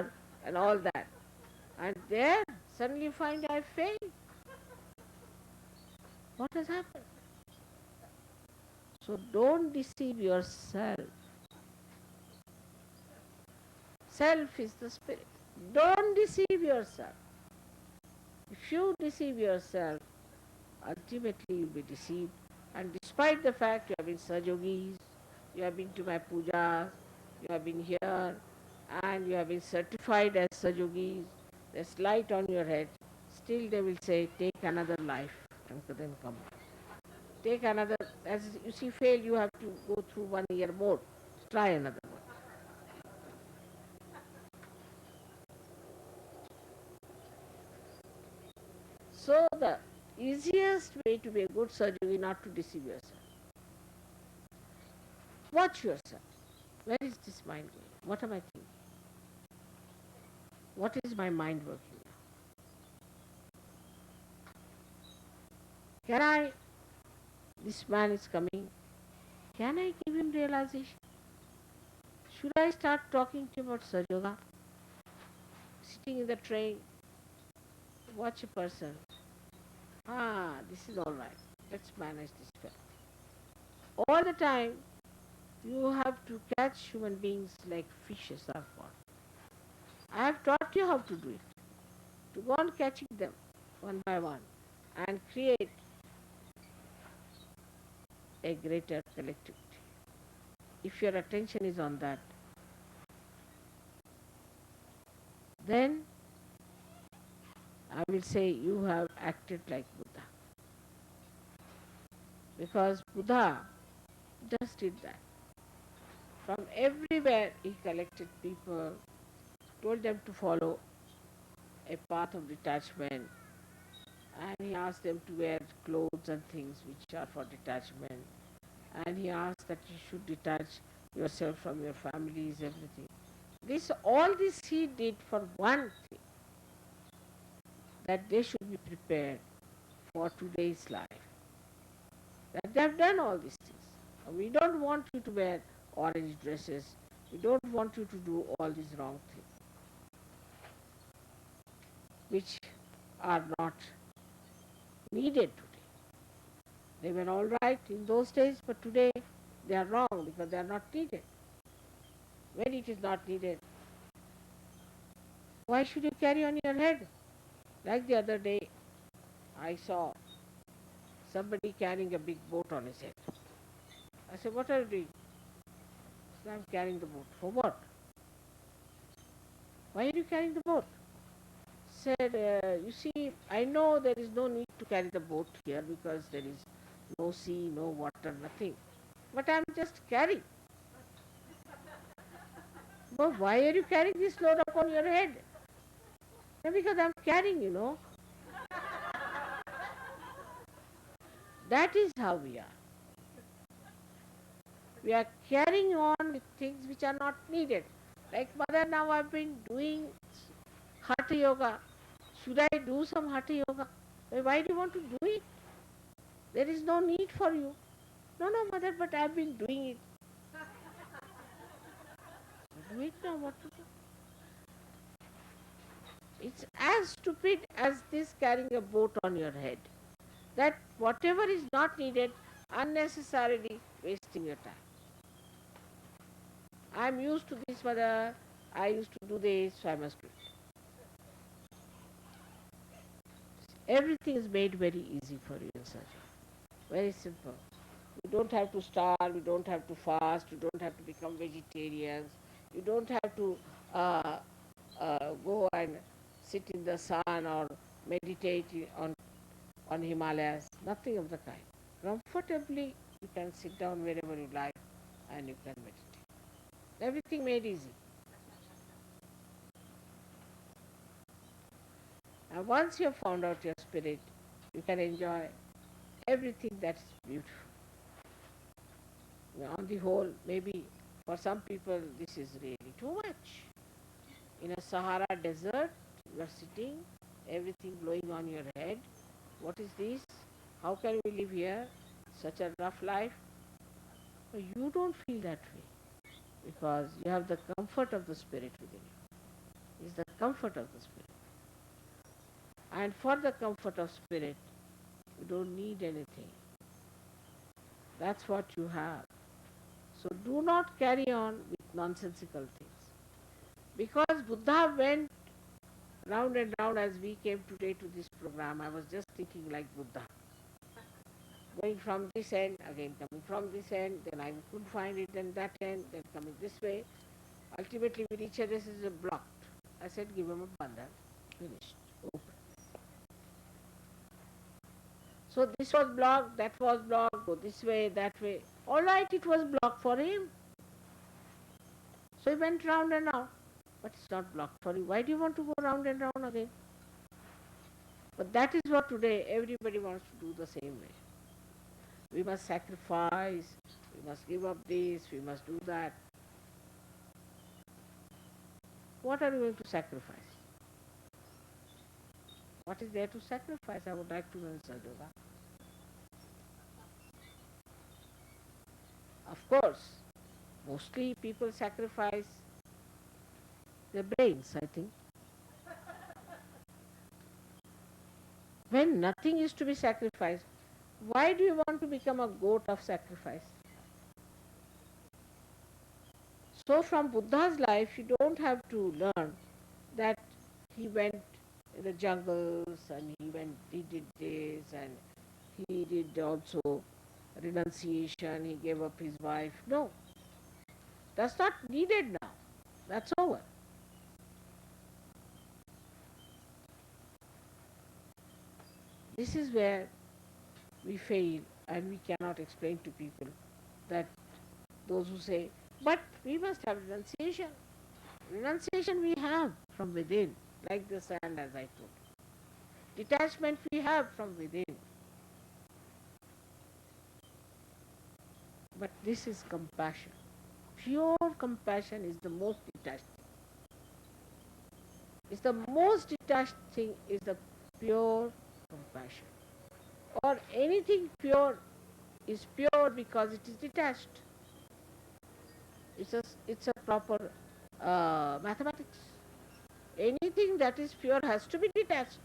and all that. And there, suddenly you find I failed. What has happened? So don't deceive yourself. Self is the spirit. Don't deceive yourself. If you deceive yourself, ultimately you'll be deceived. And despite the fact you have been Sajogis, you have been to my pujas, you have been here, and you have been certified as Sajogis, there's light on your head, still they will say, take another life and then come. Take another, as you see, fail, you have to go through 1 year more. Try another one. So the easiest way to be a good Sajogi is not to deceive yourself. Watch yourself. Where is this mind going? What am I thinking? What is my mind working now? Can I, this man is coming, can I give him realization? Should I start talking to him about Sajoga? Sitting in the train, watch a person. This is all right. Let's manage this fellow. All the time, you have to catch human beings like fishes are caught. I have taught you how to do it. To go on catching them one by one and create a greater collectivity. If your attention is on that, then I will say you have acted like Buddha. Because Buddha just did that. From everywhere he collected people, told them to follow a path of detachment, and he asked them to wear clothes and things which are for detachment, and he asked that you should detach yourself from your families, everything. All this he did for one thing, that they should be prepared for today's life. That they have done all these things. We don't want you to wear orange dresses. We don't want you to do all these wrong things, which are not needed today. They were all right in those days, but today they are wrong because they are not needed. When it is not needed, why should you carry on your head? Like the other day, I saw somebody carrying a big boat on his head. I said, what are you doing? He said, I'm carrying the boat. For what? Why are you carrying the boat? Said, you see, I know there is no need to carry the boat here because there is no sea, no water, nothing. But I am just carrying. But why are you carrying this load upon your head? No, because I am carrying. That is how we are. We are carrying on with things which are not needed. Like mother, now I've been doing hatha yoga. Should I do some hatha yoga? Why do you want to do it? There is no need for you. No, no, mother, but I've been doing it. Do it now, what to do? It's as stupid as this carrying a boat on your head. That whatever is not needed, unnecessarily wasting your time. I'm used to this, mother. I used to do this, so I must do it. Everything is made very easy for you in Sajja. Very simple. You don't have to starve, you don't have to fast, you don't have to become vegetarians, you don't have to uh, go and sit in the sun or meditate on Himalayas, nothing of the kind. Comfortably, you can sit down wherever you like and you can meditate. Everything made easy. And once you have found out your spirit, you can enjoy everything that's beautiful. On the whole, maybe for some people this is really too much. In a Sahara desert, you are sitting, everything blowing on your head. What is this? How can we live here? Such a rough life. But you don't feel that way because you have the comfort of the spirit within you. It's the comfort of the spirit. And for the comfort of spirit, you don't need anything. That's what you have. So do not carry on with nonsensical things. Because Buddha went round and round as we came today to this program, I was just thinking like Buddha. Going from this end, again coming from this end, then I couldn't find it, then that end, then coming this way. Ultimately we reach this is blocked. I said give him a bandhan. Finished. Open. So this was blocked, that was blocked, go this way, that way. Alright, it was blocked for him. So he went round and round. But it's not blocked for you. Why do you want to go round and round again? But that is what today everybody wants to do the same way. We must sacrifice, we must give up this, we must do that. What are you going to sacrifice? What is there to sacrifice? I would like to know, Sadhguru. Of course, mostly people sacrifice their brains, I think. When nothing is to be sacrificed, why do you want to become a goat of sacrifice? So from Buddha's life, you don't have to learn that he went in the jungles and he did this and he did also renunciation, he gave up his wife. No, that's not needed now. That's over. This is where we fail and we cannot explain to people that those who say, but we must have renunciation. Renunciation we have from within, like the sand as I told. Detachment we have from within. But this is compassion. Pure compassion is the most detached thing. It's the most detached thing is the pure compassion. Or anything pure is pure because it is detached. It's a proper mathematics. Anything that is pure has to be detached.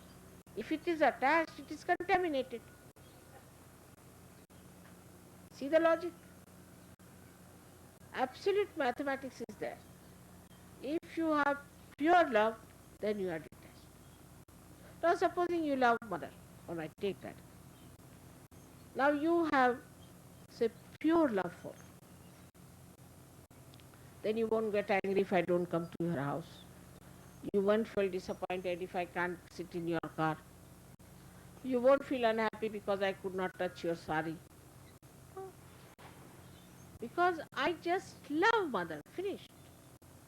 If it is attached, it is contaminated. See the logic? Absolute mathematics is there. If you have pure love, then you are detached. Now supposing you love mother, alright, take that. Now you have, say, pure love for her. Then you won't get angry if I don't come to your house. You won't feel disappointed if I can't sit in your car. You won't feel unhappy because I could not touch your sari. No, because I just love mother. Finished.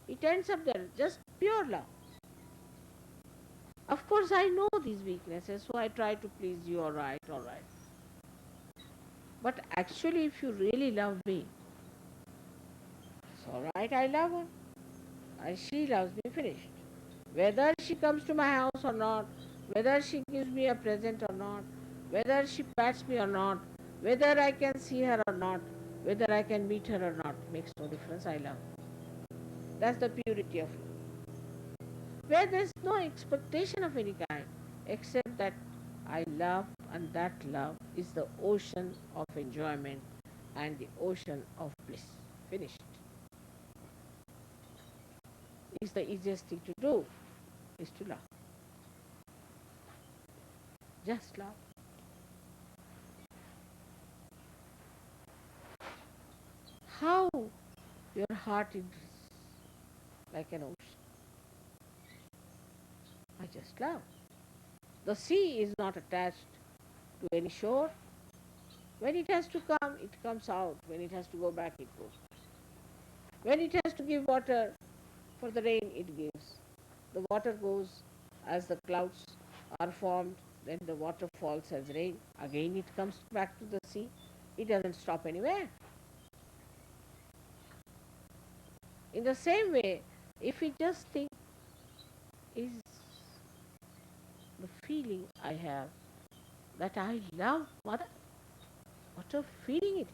It ends up there. Just pure love. Of course, I know these weaknesses, so I try to please you. All right, all right. But actually, if you really love me, it's all right. I love her. She loves me. Finished. Whether she comes to my house or not, whether she gives me a present or not, whether she pats me or not, whether I can see her or not, whether I can meet her or not, makes no difference. I love. That's the purity of love. Where there's no expectation of any kind, except that I love, and that love is the ocean of enjoyment and the ocean of bliss. Finished. It's the easiest thing to do, is to love. Just love. How your heart is like an ocean. I just love. The sea is not attached to any shore. When it has to come, it comes out. When it has to go back, it goes. When it has to give water for the rain, it gives. The water goes as the clouds are formed, then the water falls as rain. Again, it comes back to the sea. It doesn't stop anywhere. In the same way, if we just think, is the feeling I have that I love mother, what a feeling it is.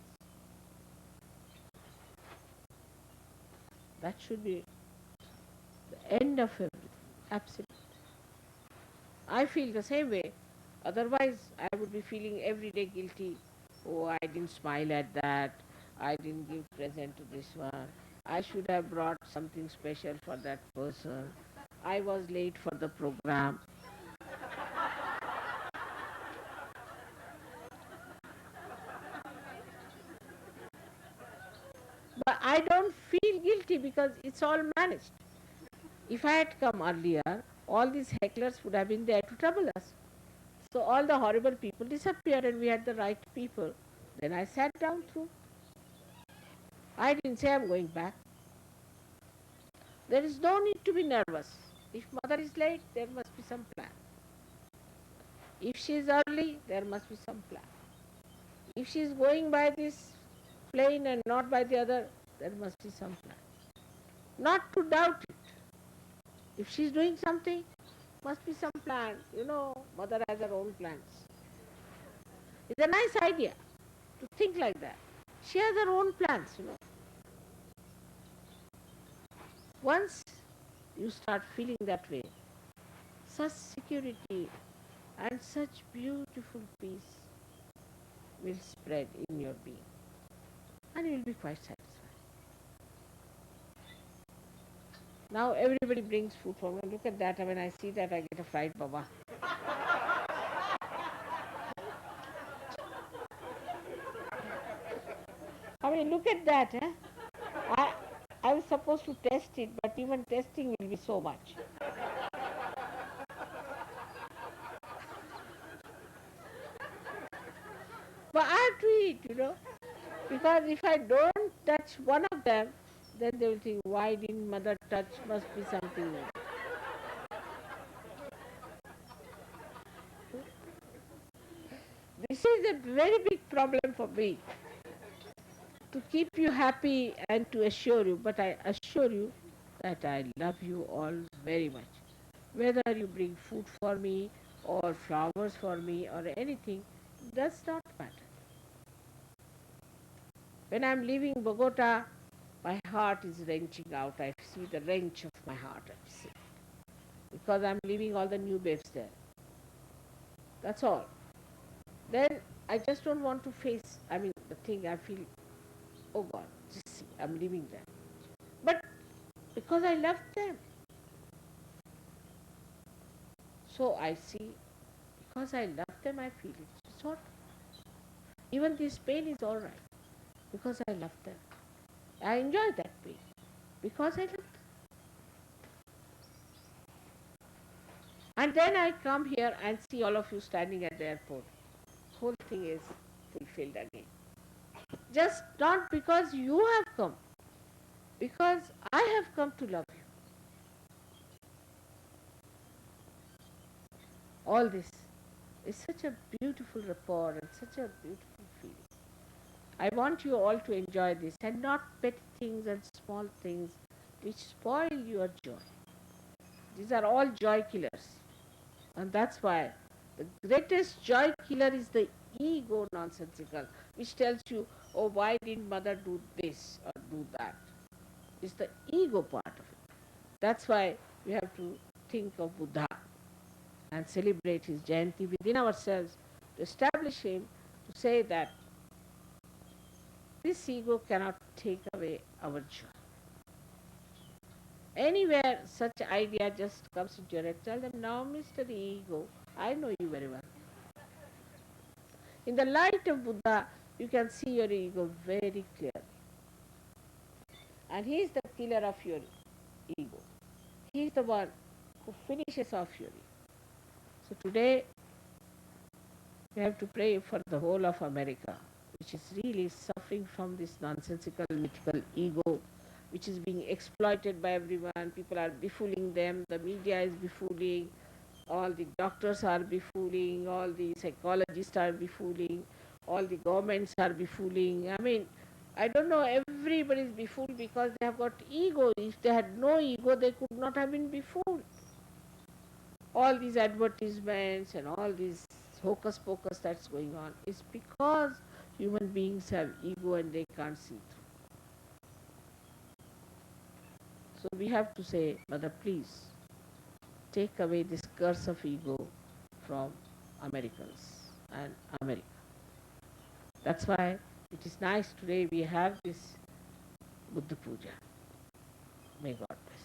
That should be the end of everything. Absolutely. I feel the same way. Otherwise, I would be feeling every day guilty. Oh, I didn't smile at that. I didn't give present to this one. I should have brought something special for that person. I was late for the program. But I don't feel guilty because it's all managed. If I had come earlier, all these hecklers would have been there to trouble us. So all the horrible people disappeared and we had the right people. Then I sat down through. I didn't say I'm going back. There is no need to be nervous. If mother is late, there must be some plan. If she is early, there must be some plan. If she is going by this plane and not by the other, there must be some plan. Not to doubt it. If she is doing something, must be some plan. Mother has her own plans. It's a nice idea to think like that. She has her own plans. Once you start feeling that way, such security and such beautiful peace will spread in your being and you will be quite satisfied. Now everybody brings food for me. Look at that. When I see that, I get a fried baba. Look at that. I, I was supposed to test it, but even testing will be so much. But I have to eat. Because if I don't touch one of them, then they will think, why didn't mother touch? Must be something. This is a very big problem for me. To keep you happy and to assure you, but I assure you that I love you all very much. Whether you bring food for me or flowers for me or anything, does not matter. When I'm leaving Bogota, my heart is wrenching out. I see the wrench of my heart. I see. Because I'm leaving all the new babes there. That's all. Then I just don't want to face, the thing I feel, oh God, just see, I'm leaving them. But because I love them. So I see, because I love them, I feel it. It's all right. Even this pain is all right because I love them. I enjoy that pain because I love them. then I come here and see all of you standing at the airport. Whole thing is fulfilled again. Just not because you have come, because I have come to love you. All this is such a beautiful rapport and such a beautiful feeling. I want you all to enjoy this and not petty things and small things which spoil your joy. These are all joy killers. And that's why the greatest joy killer is the ego nonsensical, which tells you, oh, why didn't mother do this or do that? It's the ego part of it. That's why we have to think of Buddha and celebrate his Jayanti within ourselves to establish him, to say that this ego cannot take away our joy. Anywhere such idea just comes into your head, tell them, now Mr. Ego, I know you very well. In the light of Buddha, you can see your ego very clearly. And he is the killer of your ego. He is the one who finishes off your ego. So today, we have to pray for the whole of America, which is really suffering from this nonsensical mythical ego, which is being exploited by everyone. People are befooling them, the media is befooling, all the doctors are befooling, all the psychologists are befooling, all the governments are befooling. I mean, I don't know, everybody is befooled because they have got ego. If they had no ego, they could not have been befooled. All these advertisements and all these hocus pocus that's going on is because human beings have ego and they can't see through. So we have to say, Mother, please take away this curse of ego from Americans and America. That's why it is nice today we have this Buddha Puja. May God bless.